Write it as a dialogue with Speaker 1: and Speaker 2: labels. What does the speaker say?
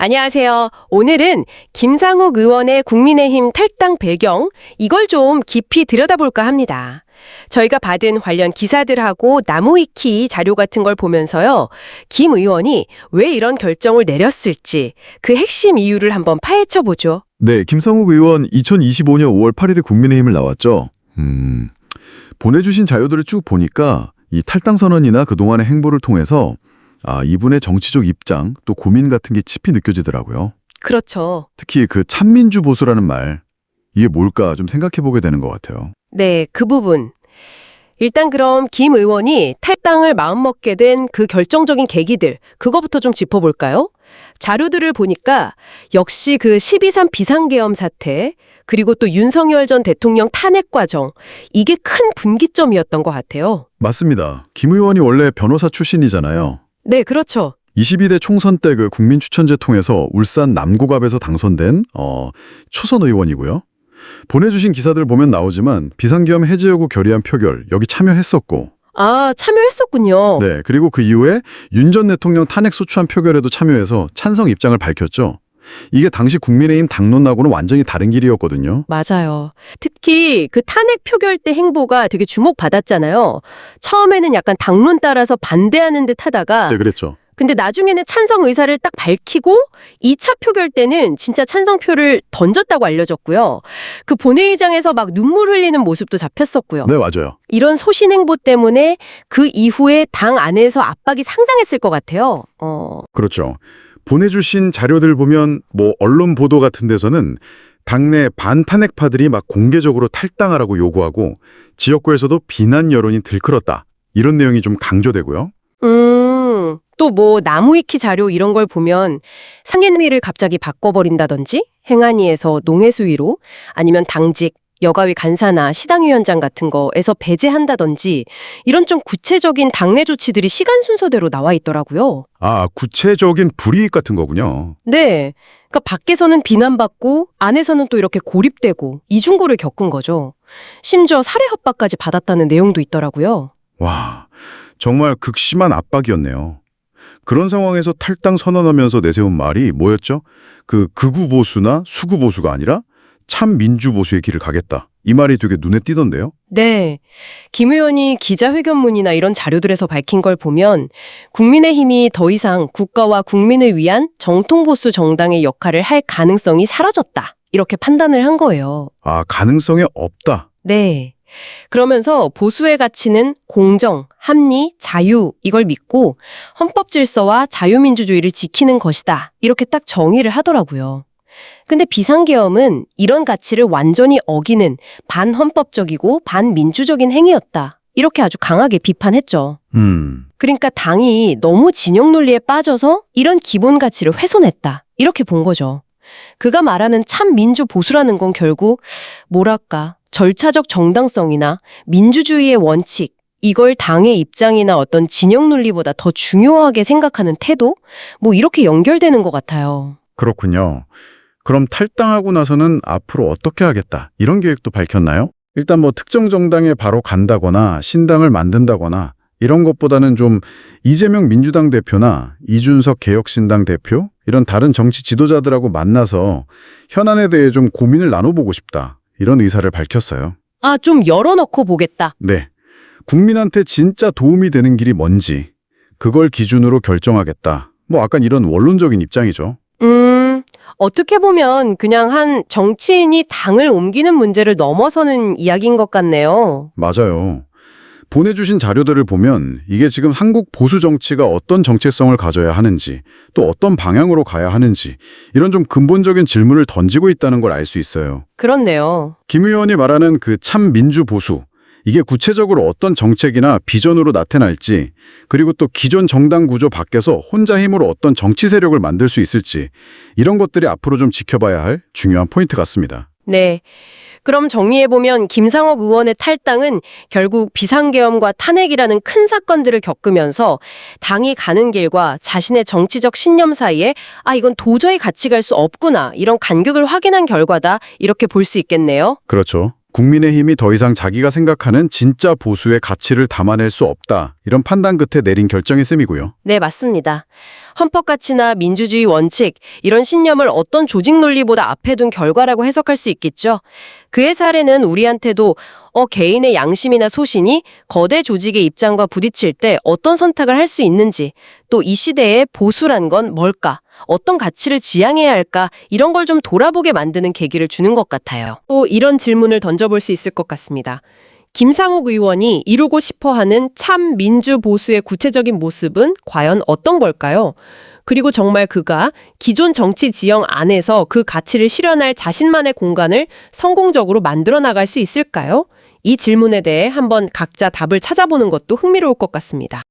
Speaker 1: 안녕하세요. 오늘은 김상욱 의원의 국민의힘 탈당 배경, 이걸 좀 깊이 들여다볼까 합니다. 저희가 받은 관련 기사들하고 나무위키 자료 같은 걸 보면서요, 김 의원이 왜 이런 결정을 내렸을지 그 핵심 이유를 한번 파헤쳐보죠.
Speaker 2: 네, 김상욱 의원 2025년 5월 8일에 국민의힘을 나왔죠. 보내주신 자료들을 쭉 보니까 이 탈당 선언이나 그동안의 행보를 통해서 이분의 정치적 입장, 또 고민 같은 게 짚이 느껴지더라고요.
Speaker 1: 그렇죠.
Speaker 2: 특히 그 참민주 보수라는 말, 이게 뭘까 좀 생각해보게 되는 것 같아요.
Speaker 1: 네, 그 부분. 일단 그럼 김 의원이 탈당을 마음먹게 된 그 결정적인 계기들, 그거부터 좀 짚어볼까요? 자료들을 보니까 역시 그 12.3 비상계엄 사태, 그리고 또 윤석열 전 대통령 탄핵 과정, 이게 큰 분기점이었던 것 같아요.
Speaker 2: 맞습니다. 김 의원이 원래 변호사 출신이잖아요.
Speaker 1: 네, 그렇죠.
Speaker 2: 22대 총선 때 그 국민추천제 통해서 울산 남구갑에서 당선된 초선 의원이고요. 보내주신 기사들 보면 나오지만 비상계엄 해제 여부 결의안 표결 여기 참여했었고,
Speaker 1: 참여했었군요.
Speaker 2: 네, 그리고 그 이후에 윤 전 대통령 탄핵 소추안 표결에도 참여해서 찬성 입장을 밝혔죠. 이게 당시 국민의힘 당론하고는 완전히 다른 길이었거든요.
Speaker 1: 맞아요. 특히 그 탄핵 표결 때 행보가 되게 주목받았잖아요. 처음에는 약간 당론 따라서 반대하는 듯 하다가
Speaker 2: 네, 그랬죠.
Speaker 1: 근데 나중에는 찬성 의사를 딱 밝히고 2차 표결 때는 진짜 찬성표를 던졌다고 알려졌고요. 그 본회의장에서 막 눈물 흘리는 모습도 잡혔었고요.
Speaker 2: 네, 맞아요.
Speaker 1: 이런 소신 행보 때문에 그 이후에 당 안에서 압박이 상당했을 것 같아요.
Speaker 2: 그렇죠. 보내주신 자료들 보면 언론 보도 같은 데서는 당내 반탄핵파들이 막 공개적으로 탈당하라고 요구하고 지역구에서도 비난 여론이 들끓었다. 이런 내용이 좀 강조되고요.
Speaker 1: 또 나무위키 자료 이런 걸 보면 상임위를 갑자기 바꿔버린다든지 행안위에서 농해수위로 아니면 당직, 여가위 간사나 시당위원장 같은 거에서 배제한다든지 이런 좀 구체적인 당내 조치들이 시간 순서대로 나와 있더라고요.
Speaker 2: 구체적인 불이익 같은 거군요.
Speaker 1: 네. 그러니까 밖에서는 비난받고 안에서는 또 이렇게 고립되고 이중고를 겪은 거죠. 심지어 살해 협박까지 받았다는 내용도 있더라고요.
Speaker 2: 와, 정말 극심한 압박이었네요. 그런 상황에서 탈당 선언하면서 내세운 말이 뭐였죠? 극우 보수나 수구 보수가 아니라 참 민주 보수의 길을 가겠다. 이 말이 되게 눈에 띄던데요?
Speaker 1: 네. 김 의원이 기자회견문이나 이런 자료들에서 밝힌 걸 보면 국민의힘이 더 이상 국가와 국민을 위한 정통보수 정당의 역할을 할 가능성이 사라졌다. 이렇게 판단을 한 거예요.
Speaker 2: 가능성이 없다.
Speaker 1: 네. 그러면서 보수의 가치는 공정, 합리, 자유 이걸 믿고 헌법 질서와 자유민주주의를 지키는 것이다. 이렇게 딱 정의를 하더라고요. 근데 비상계엄은 이런 가치를 완전히 어기는 반헌법적이고 반민주적인 행위였다. 이렇게 아주 강하게 비판했죠. 그러니까 당이 너무 진영 논리에 빠져서 이런 기본 가치를 훼손했다. 이렇게 본 거죠. 그가 말하는 참 민주 보수라는 건 결국 뭐랄까 절차적 정당성이나 민주주의의 원칙, 이걸 당의 입장이나 어떤 진영 논리보다 더 중요하게 생각하는 태도? 이렇게 연결되는 것 같아요.
Speaker 2: 그렇군요. 그럼 탈당하고 나서는 앞으로 어떻게 하겠다. 이런 계획도 밝혔나요? 일단 특정 정당에 바로 간다거나 신당을 만든다거나 이런 것보다는 좀 이재명 민주당 대표나 이준석 개혁신당 대표 이런 다른 정치 지도자들하고 만나서 현안에 대해 좀 고민을 나눠보고 싶다. 이런 의사를 밝혔어요.
Speaker 1: 좀 열어놓고 보겠다.
Speaker 2: 네. 국민한테 진짜 도움이 되는 길이 뭔지 그걸 기준으로 결정하겠다. 약간 이런 원론적인 입장이죠.
Speaker 1: 어떻게 보면 그냥 한 정치인이 당을 옮기는 문제를 넘어서는 이야기인 것 같네요.
Speaker 2: 맞아요. 보내주신 자료들을 보면 이게 지금 한국 보수 정치가 어떤 정체성을 가져야 하는지 또 어떤 방향으로 가야 하는지 이런 좀 근본적인 질문을 던지고 있다는 걸 알 수 있어요.
Speaker 1: 그렇네요.
Speaker 2: 김 의원이 말하는 그 참 민주 보수 이게 구체적으로 어떤 정책이나 비전으로 나타날지 그리고 또 기존 정당 구조 밖에서 혼자 힘으로 어떤 정치 세력을 만들 수 있을지 이런 것들이 앞으로 좀 지켜봐야 할 중요한 포인트 같습니다.
Speaker 1: 네. 그럼 정리해보면 김상욱 의원의 탈당은 결국 비상계엄과 탄핵이라는 큰 사건들을 겪으면서 당이 가는 길과 자신의 정치적 신념 사이에 이건 도저히 같이 갈 수 없구나 이런 간격을 확인한 결과다 이렇게 볼 수 있겠네요.
Speaker 2: 그렇죠. 국민의힘이 더 이상 자기가 생각하는 진짜 보수의 가치를 담아낼 수 없다. 이런 판단 끝에 내린 결정의 셈이고요.
Speaker 1: 네, 맞습니다. 헌법 가치나 민주주의 원칙, 이런 신념을 어떤 조직 논리보다 앞에 둔 결과라고 해석할 수 있겠죠. 그의 사례는 우리한테도 개인의 양심이나 소신이 거대 조직의 입장과 부딪힐 때 어떤 선택을 할 수 있는지, 또 이 시대의 보수란 건 뭘까? 어떤 가치를 지향해야 할까? 이런 걸 좀 돌아보게 만드는 계기를 주는 것 같아요.
Speaker 3: 또 이런 질문을 던져볼 수 있을 것 같습니다. 김상욱 의원이 이루고 싶어하는 참 민주 보수의 구체적인 모습은 과연 어떤 걸까요? 그리고 정말 그가 기존 정치 지형 안에서 그 가치를 실현할 자신만의 공간을 성공적으로 만들어 나갈 수 있을까요? 이 질문에 대해 한번 각자 답을 찾아보는 것도 흥미로울 것 같습니다.